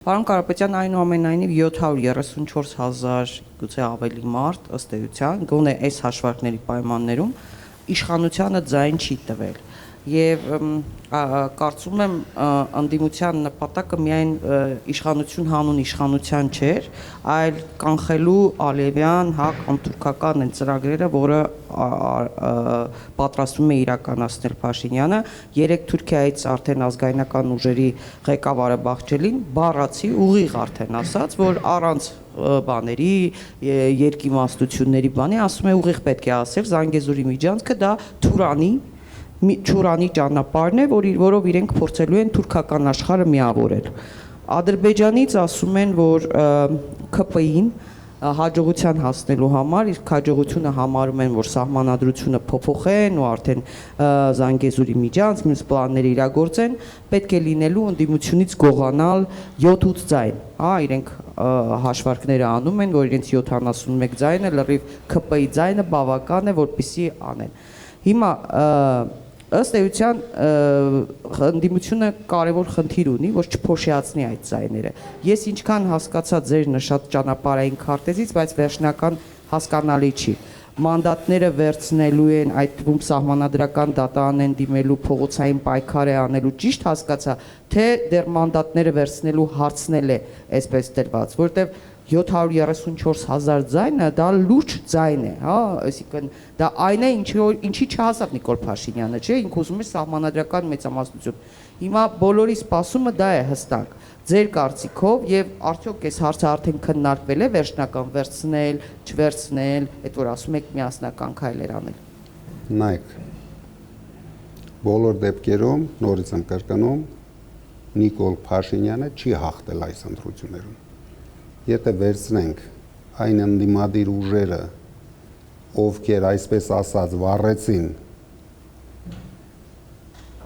Պարոն Կարապետյան, այնուամենայնիվ 734,000 գուցե ավելի մարդ ըստ էության, գոնե այս հաշվարկների պայմաններում իշխանությանը ձայն չի տվել։ Եվ կարծում եմ ընդդիմության նպատակը միայն իշխանություն հանուն իշխանության չէր, այլ կանխելու Ալիևյան հակ անթուրքական այն ծրագրերը, որը պատրաստվում է իրականացնել Փաշինյանը, երեք Թուրքիայից արդեն ազգայնական ուժերի ղեկավարը Բաղչելին բառացի ուղիղ արդեն ասաց, որ առանց բաների, երկիմաստությունների բանի, ասում է ուղիղ պետք է ասել Զանգեզուրի միջանցքը դա Թուրանի ճանապարհն է, որով իրենք փորձելու են թուրքական աշխարհը միավորել։ Ադրբեջանից ասում են, որ ՔՊ-ին հաջողության հասնելու համար իր հաջողությունը համարում են, որ սահմանադրությունը փոփոխեն ու արդեն Զանգեզուրի միջանցք, մյուս պլանները իրագործեն, պետք է լինելու ընդդիմությունից գողանալ 7-8 ձայն, իրենք հաշվարկները անում են, որ իրենց 71 ձայնը լրիվ ՔՊ-ի ձայնը բավական է, որպեսզի անեն։ Հիմա ըստ էության ընդդիմությունը կարևոր խնդիր ունի, որ չփոշիացնի այդ ձայները։ Ես ինչքան հասկացա ձեր նշած ճանապարհային քարտեզից, բայց վերջնական հասկանալի չի։ Մանդատները վերցնելու են, այդ թվում սահմանադրական դատարան են դիմելու, փողոցային պայքար է անելու, ճիշտ հասկացա, թե դեռ մանդատները վերցնելու հարցնել է այսպես դրված, որտեղ 734,000 ձայնը դա լուրջ ձայն է, այսինքն դա այն է, ինչի չհասավ Նիկոլ Փաշինյանը, չէ, ինքը ուզում է սահմանադրական մեծամասնություն։ Հիմա բոլորի սպասումը դա է հստակ։ Ձեր կարծիքով եւ արդյոք այս հարցը արդեն քննարկվել է վերջնական վերցնել, չվերցնել, այդ որ ասում եք միասնական քայլեր անել։ Նայեք, բոլոր դեպքերում նորից եմ կրկնում, Նիկոլ Փաշինյանը չի հաղթել այս ընտրություններում։ Եթե վերցնենք այն ընդդիմադիր ուժերը, ովքեր այսպես ասած վառեցին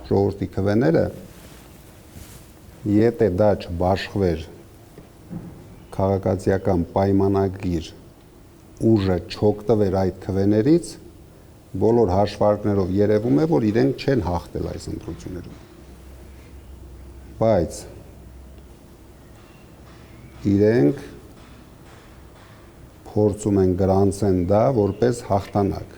ժողովրդի քվեները, եթե դա չբաշխվեր քաղաքացիական պայմանագիր ուժը չօգտվեր այդ քվեներից, բոլոր հաշվարկներով երևում է, որ իրենք չեն հաղթել այս ընտրություններում։ Բայց իրենք փորձում են գրանցեն դա որպես հաղթանակ։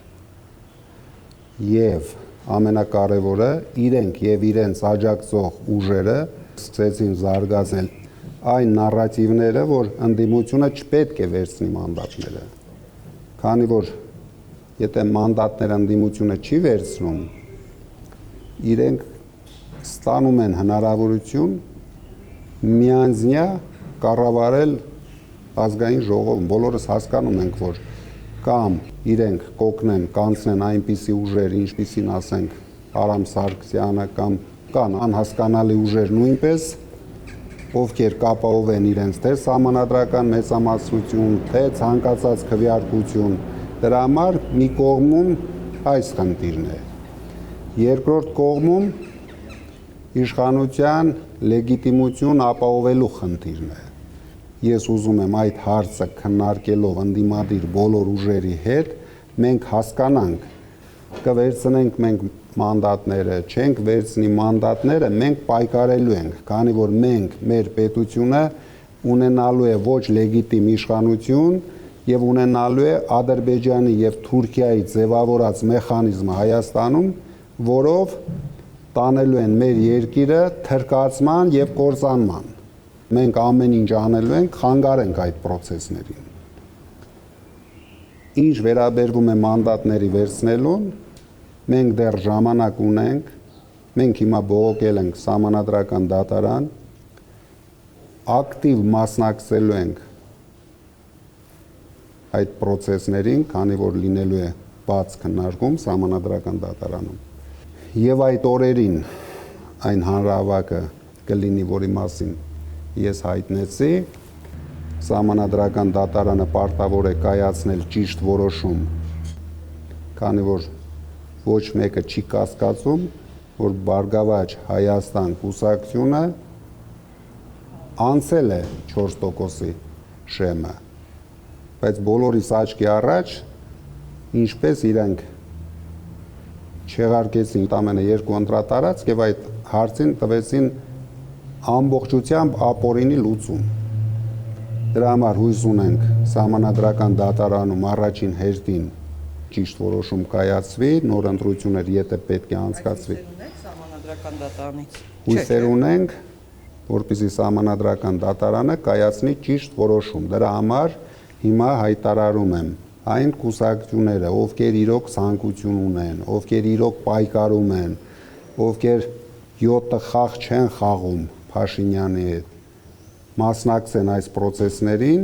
Եվ ամենակարևորը իրենք եւ իրենց աջակցող ուժերը սկսեցին զարգացնել այն նարատիվները, որ ընդդիմությունը չպետք է վերցնի մանդատները։ Քանի որ եթե մանդատները ընդդիմությունը չի վերցնում, իրենք ստանում են հնարավորություն միանձնյա կառավարել ազգային ժողովում, բոլորս հասկանում ենք, որ կամ իրենք կօգնեն, կանցնեն այնպիսի ուժեր, ինչպիսին ասենք Արամ Սարգսյանը կամ կան անհասկանալի ուժեր նույնպես, ովքեր կապահովեն իրենց թե սահմանադրական մեծամասնություն, թե ցանկացած քվեարկություն, դրա համար մի կողմում այս խնդիրն է։ Երկրորդ կողմում իշխանության լեգիտիմություն ապահովելու խնդիրն է։ Ես ուզում եմ այդ հարցը քննարկելով ընդդիմադիր բոլոր ուժերի հետ մենք հասկանանք, կվերցնենք մենք մանդատները, չենք վերցնի մանդատները, մենք պայքարելու ենք, քանի որ մենք մեր պետությունը ունենալու է ոչ լեգիտիմ իշխանություն եւ ունենալու է Ադրբեջանի եւ Թուրքիայի ձևավորած մեխանիզմը Հայաստանում, որով տանելու են մեր երկիրը թրկացման եւ կործանման։ Մենք ամեն ինչ անելու ենք, խանգարենք այդ process-ներին։ Ինչ վերաբերվում է մանդատների վերցնելուն, մենք դեռ ժամանակ ունենք, մենք հիմա բողոքել ենք սահմանադրական դատարան, ակտիվ մասնակցելու ենք այդ process-ներին, քանի որ լինելու է բաց քննարկում սահմանադրական դատարանում։ Եվ այդ օրերին այն հանրահավաքը կլինի, որի մասին ես հայտնեցի, սահմանադրական դատարանը պարտավոր է կայացնել ճիշտ որոշում, քանի որ ոչ մեկը չի կասկածում, որ Բարգավաճ Հայաստան կուսակցությունը անցել է 4%-ի շեմը, բայց բոլորիս աչքի առաջ ինչպես իրենք չեղարկեցին ամենը երկու ընտրատարածք եւ այդ հարցին տվեցին ամբողջությամբ ապօրինի լուծում։ Դրա համար հույս ունենք Սահմանադրական դատարանում առաջին հերթին ճիշտ որոշում կայացվի, նոր ընտրություններ եթե պետք է անցկացվի։ Սահմանադրական դատարանից։ Հույսեր ունենք, որպեսզի Սահմանադրական դատարանը կայացնի ճիշտ որոշում։ Դրա համար հիմա հայտարարում եմ այն կուսակցությունները, ովքեր իրոք ցանկություն ունեն, ովքեր իրոք պայքարում են, ովքեր 7 խաղ չեն խաղում Փաշինյանի հետ, մասնակցեն այս process-ներին,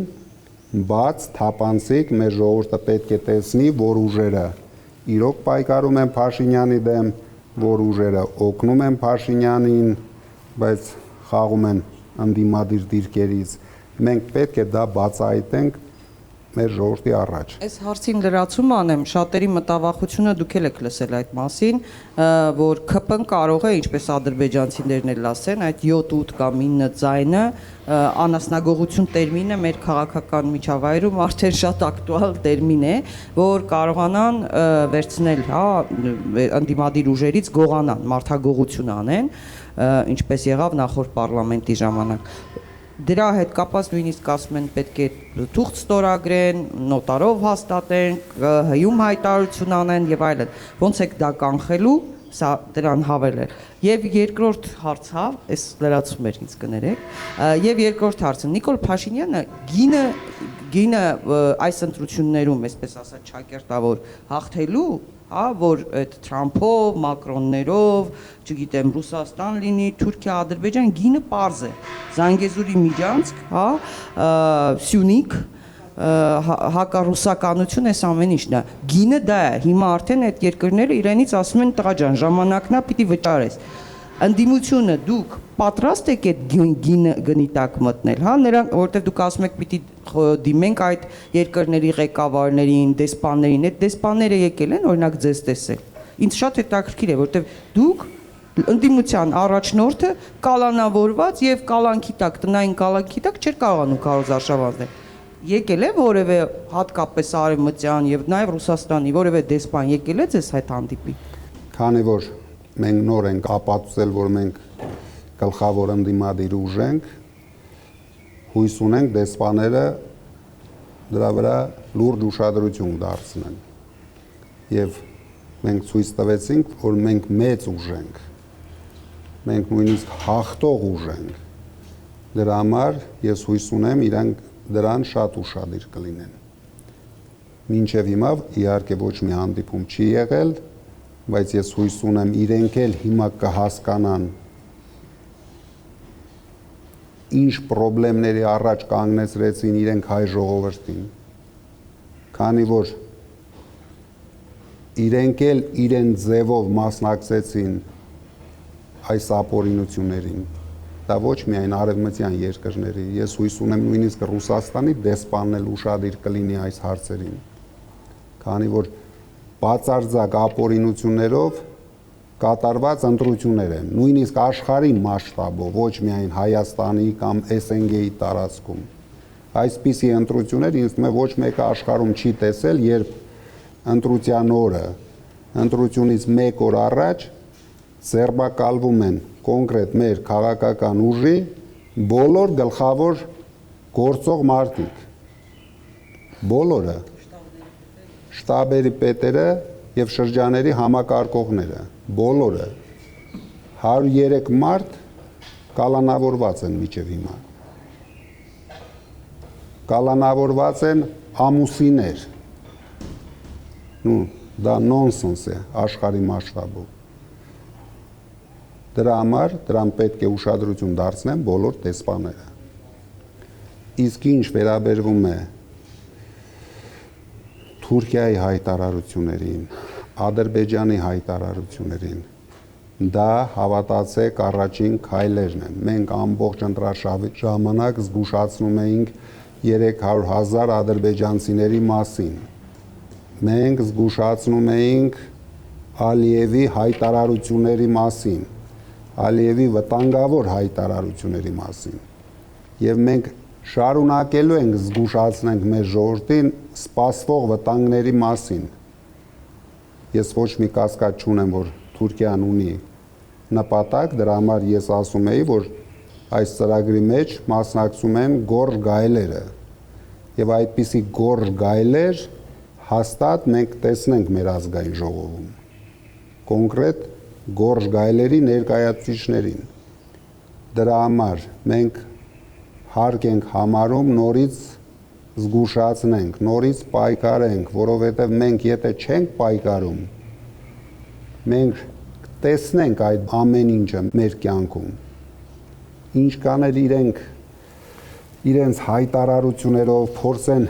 բաց, թափանցիկ, մեր ժողովուրդը պետք է տեսնի, որ ուժերը իրոք պայքարում են Փաշինյանի դեմ, որ ուժերը օգնում են Փաշինյանին, բայց խաղում են ընդդիմադիր դիրքերից։ Մենք պետք է դա բացահայտենք մեր ժողովրդի առաջ։ Այս հարցին լրացում անեմ, շատերի մտավախությունը դուք եք լսել այդ մասին, որ ՔՊ-ն կարող է, ինչպես ադրբեջանցիներն էլ ասեն, այդ 7-8 կամ 9 ձայնը անասնագողություն տերմինը մեր քաղաքական միջավայրում արդեն շատ ակտուալ տերմին է, որ կարողանան վերցնել, հա, ընդդիմադիր ուժերից գողանան, մարդագողություն անեն, ինչպես եղավ նախորդ պարլամենտի ժամանակ։ Դրա հետ կապված նույնիսկ ասում են պետք է թուղթ ստորագրեն, նոտարով հաստատեն, հյում հայտարարություն անեն եւ այլն։ Ոնց եք դա կանխելու, սա դրան հավելել։ Եվ երկրորդ հարցը, այս լրացում էր ինձ կներեք, եւ երկրորդ հարցը Նիկոլ Փաշինյանը գինը այս ընտրություններում, այսպես ասած, ճակերտավոր հաղթելու, հա, որ այդ Թրամփով, Մակրոններով, չգիտեմ, Ռուսաստան լինի, Թուրքիա, Ադրբեջան, գինը պարզ է։ Զանգեզուրի միջանցք, հա, Սյունիք, հակառուսականություն, այս ամեն ինչն է։ Գինը դա է։ Հիմա արդեն այդ երկրները իրենից ասում են տղա ջան, ժամանակն է, պիտի վճարես։ Ընդդիմությունը դուք պատրաստ եք այդ գնի տակ մտնել, հա, նրանք, որովհետև դուք ասում եք պիտի դիմենք այդ երկրների ղեկավարներին, դեսպաններին, այդ դեսպանները եկել են, օրինակ ձեզ տեսել։ Ինձ շատ հետաքրքիր է, որովհետև դուք ընդդիմության առաջնորդը կալանավորված եւ կալանքի տակ, տնային կալանքի տակ չէր կարողանում Քարոզ Արշավանցնել։ Եկել է որևէ հատկապես Արևմտյան եւ նաեւ Ռուսաստանի որևէ դեսպան եկել է ձեզ հետ հանդիպի։ Քանի որ մենք նոր ենք ապացուցել, որ մենք գլխավոր ընդդիմադիր ուժ ենք, հույս ունենք դեսպաները դրա վրա լուրջ ուշադրություն դարձնեն։ Եվ մենք ցույց տվեցինք, որ մենք մեծ ուժ ենք։ Մենք նույնիսկ հաղթող ուժ ենք։ Դրա համար ես հույս ունեմ, իրանք դրան շատ ուշադիր կլինեն։ Մինչև հիմա իհարկե ոչ մի հանդիպում չի եղել, բայց ես հույս ունեմ իրենք էլ հիմա կհասկանան ինչ խնդիրների առաջ կանգնեցրեցին իրենք հայ ժողովրդին, քանի որ իրենք էլ իրեն ձևով մասնակցեցին այս ապօրինություններին, դա ոչ միայն արևմտյան երկրների, ես հույս ունեմ նույնիսկ Ռուսաստանի դեսպանն էլ ուշադիր կլինի այս հարցերին, քանի որ բացարձակ ապօրինություններով կատարված ընտրություններ են, նույնիսկ աշխարհի մասշտաբով, ոչ միայն Հայաստանի կամ ՍՆԳ-ի տարածքում։ Այսպիսի ընտրություններ ինձ թվում է ոչ մեկը աշխարհում չի տեսել, երբ ընտրության օրը, ընտրությունից 1 օր առաջ ձեռբակալվում են կոնկրետ մեր քաղաքական ուժի բոլոր գլխավոր գործող մարդիկ, բոլորը, շտաբերի պետերը եւ շրջաների համակարգողները, բոլորը 103 մարդ կալանավորված են մինչև հիմա։ Կալանավորված են ամուսիններ։ Դա նոնսենս է աշխարհի մասշտաբով։ Դրա համար դրան պետք է ուշադրություն դարձնեն բոլոր դեսպանները։ Իսկ ինչ վերաբերվում է Թուրքիայի հայտարարություններին, Ադրբեջանի հայտարարություններին, դա հավատացեք առաջին քայլերն են։ Մենք ամբողջ ընտրաշավի ժամանակ զգուշացնում էինք 300,000 ադրբեջանցիների մասին։ Մենք զգուշացնում էինք Ալիևի հայտարարությունների մասին, Ալիևի վտանգավոր հայտարարությունների մասին։ Եվ մենք շարունակելու ենք զգուշացնենք մեր ժողովրդին սպասվող վտանգների մասին։ Ես ոչ մի կասկած չունեմ, որ Թուրքիան ունի նպատակ, դրա համար ես ասում էի, որ այս ծրագրի մեջ մասնակցում են գորժ գայլերը։ Եվ այդպիսի գորժ գայլեր հաստատ մենք տեսնենք մեր ազգային ժողովում։ Կոնկրետ գորժ գայլերի ներկայացուցիչներին։ Դրա համար մենք հարկ ենք համարում նորից զգուշացնենք, նորից պայքարենք, որովհետև մենք եթե չենք պայքարում, մենք տեսնենք այդ ամեն ինչը մեր կյանքում։ Ինչ կանել իրենց հայտարարություններով փորձեն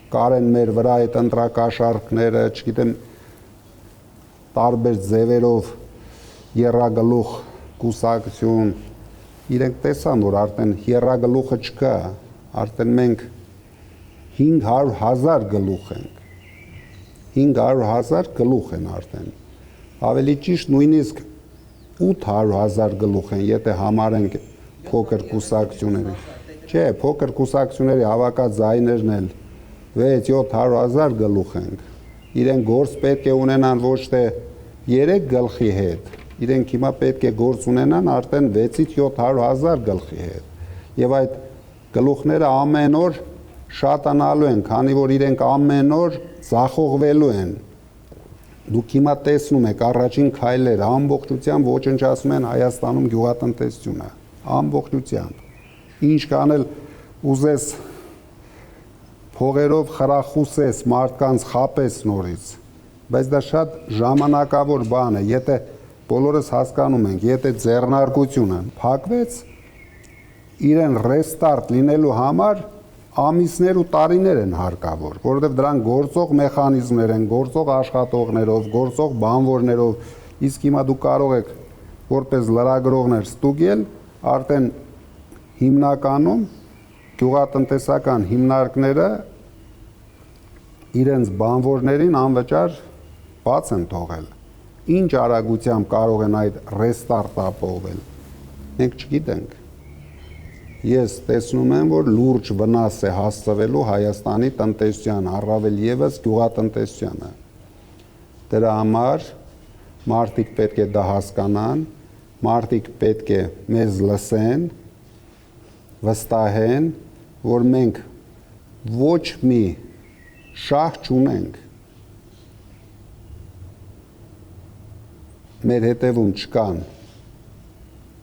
կարեն մեր վրա այդ ընտրակաշառքները, չգիտեմ, տարբեր ձևերով եռագլուխ կուսակցություն, իրենք տեսան, որ արդեն եռագլուխը չկա, արդեն մենք 500,000 գլուխ ենք, 500,000 գլուխ են արդեն, ավելի ճիշտ նույնիսկ 800,000 գլուխ են, եթե համարենք փոքր կուսակցությունների, չէ, փոքր կուսակցությունների հավաքած ձայներն էլ 6-700,000 գլուխ ենք, իրենք գործ պետք է ունենան ոչ թե 3 գլխի հետ, իրենք հիմա պետք է գործ ունենան արդեն 6-700,000 գլխի հետ եւ այդ գլուխները ամեն օր շատանալու են, քանի որ իրենք ամեն օր ձախողվելու են։ Դուք հիմա տեսնում եք առաջին քայլերը ամբողջությամբ ոչնչացնում են Հայաստանում գյուղատնտեսությունը, ամբողջությամբ։ Ինչ կանել ուզես փողերով խրախուսես մարդկանց խապես նորից, բայց դա շատ ժամանակավոր բան է, եթե բոլորս հասկանում ենք, եթե ձեռնարկությունը փակվեց, իրեն ռեստարտ լինելու համար ամիսներ ու տարիներ են հարկավոր, որովհետև դրան գործող մեխանիզմներ են, գործող աշխատողներով, գործող բանվորներով, իսկ հիմա դուք կարող եք որպես լրագրողներ ստուգել, արդեն հիմնականում գյուղատնտեսական հիմնարկները իրենց բանվորներին անվճար բաց են թողել։ Ինչ արագությամբ կարող են այդ ռեստարտը ապահովել, մենք չգիտենք։ Ես տեսնում եմ, որ լուրջ վնաս է հասցվելու Հայաստանի տնտեսությանը, առավել ևս գյուղատնտեսությանը։ Դրա համար մարդիկ պետք է դա հասկանան, մարդիկ պետք է մեզ լսեն, վստահեն, որ մենք ոչ մի շահ չունենք։ Մեր հետևում չկան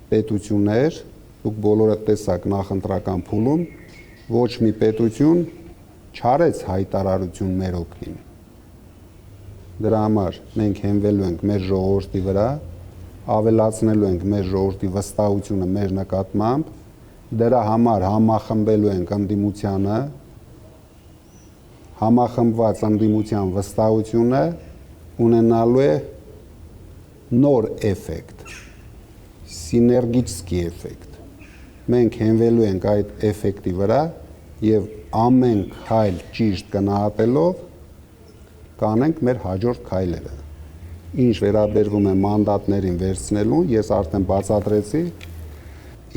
պետություններ, դուք բոլորը տեսաք նախընտրական փուլում, ոչ մի պետություն չարեց հայտարարություն մեր օգտին։ Դրա համար մենք հենվելու ենք մեր ժողովրդի վրա, ավելացնելու ենք մեր ժողովրդի վստահությունը մեր նկատմամբ, դրա համար համախմբելու ենք ընդդիմությանը, համախմբված ընդդիմության վստահությունը ունենալու է նոր էֆեկտ, սիներգիչսկի էֆեկտ։ Մենք հենվելու ենք այդ էֆեկտի վրա եւ ամեն քայլ ճիշտ գնահատելով կանենք մեր հաջորդ քայլերը։ Ինչ վերաբերվում է մանդատներին վերցնելու, ես արդեն բացատրեցի,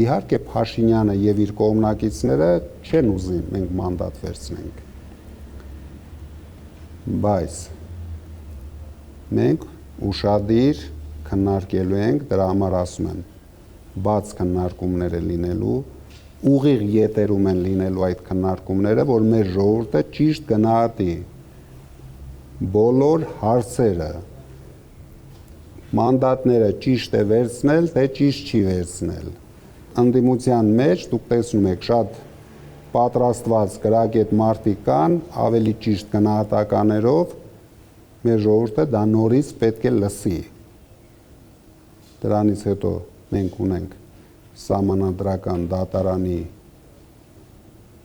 իհարկե Փաշինյանը եւ իր կողմնակիցները չեն ուզի մենք մանդատ վերցնենք։ Բայց մենք ուշադիր քննարկելու ենք, դրա համար ասում եմ, բաց քննարկումներ են լինելու, ուղիղ ետերում են լինելու այդ քննարկումները, որ մեր ժողովուրդը ճիշտ գնահատի բոլոր հարցերը, մանդատները ճիշտ է վերցնել, թե ճիշտ չի վերցնել։ Ընդդիմության մեջ դուք տեսնում եք շատ պատրաստված գրագետ մարդիկ կան, ավելի ճիշտ գնահատականներով, մեր ժողովուրդը դա նորից պետք է լսի։ Դրանից հետո մենք ունենք սահմանադրական դատարանի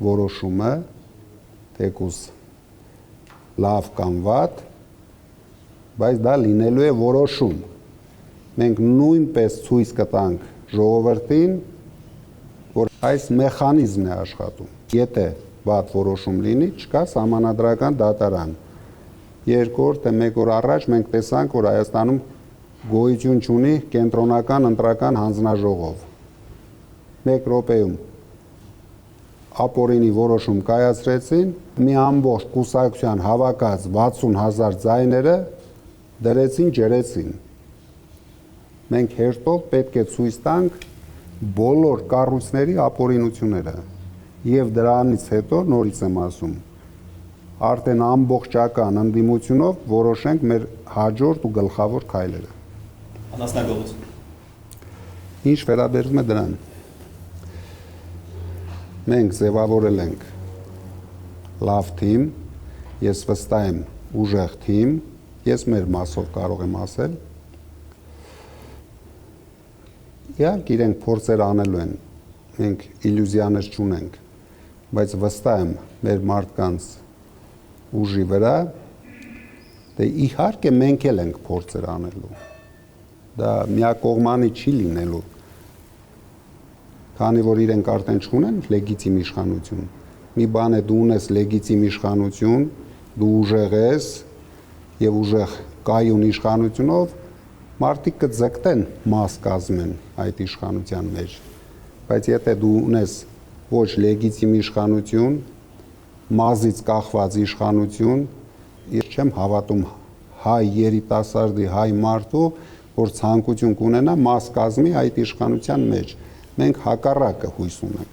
որոշումը, թեկուզ լավ կամ վատ, բայց դա լինելու է որոշում։ Մենք նույնպես ցույց կտանք ժողովրդին, որ այս մեխանիզմն է աշխատում։ Եթե վատ որոշում լինի, չկա սահմանադրական դատարան։ Երկրորդ թե մեկ օր առաջ մենք տեսանք, որ Հայաստանում գոյություն չունի կենտրոնական ընտրական հանձնաժողով։ 1 րոպեում ապօրինի որոշում կայացրեցին, մի ամբողջ կուսակցության հավաքած 60,000 ձայները դրեցին, ջրեցին։ Մենք հերթով պետք է ցույց տանք, բոլոր կառույցների ապօրինությունները եւ դրանից հետո նորից եմ ասում արդեն ամբողջական ընդդիմությունով որոշենք մեր հաջորդ ու գլխավոր քայլերը։ Անասնագողություն։ Ինչ վերաբերում է դրան։ Մենք ձևավորել ենք լավ թիմ, ես վստահ եմ ուժեղ թիմ, ես մեր մասով կարող եմ ասել։ Իհարկե իրենք փորձեր անելու են, մենք իլյուզիաներ չունենք, բայց վստահ եմ մեր մարդկանց ուժի վրա, դե իհարկե մենք էլ ենք փորձեր անելու։ Դա միակողմանի չի լինելու, քանի որ իրենք արդեն չունեն լեգիտիմ իշխանություն։ Մի բան է դու ունես լեգիտիմ իշխանություն, դու ուժեղ ես եւ ուժեղ կայուն իշխանությունով մարդիկ կձգտեն մաս կազմեն այդ իշխանության մեջ, բայց եթե դու ունես ոչ լեգիտիմ իշխանություն, մազից կախված իշխանություն, ես չեմ հավատում հայ երիտասարդի, հայ մարդու, որ ցանկություն կունենա մաս կազմի այդ իշխանության մեջ։ Մենք հակառակը հույս ունենք։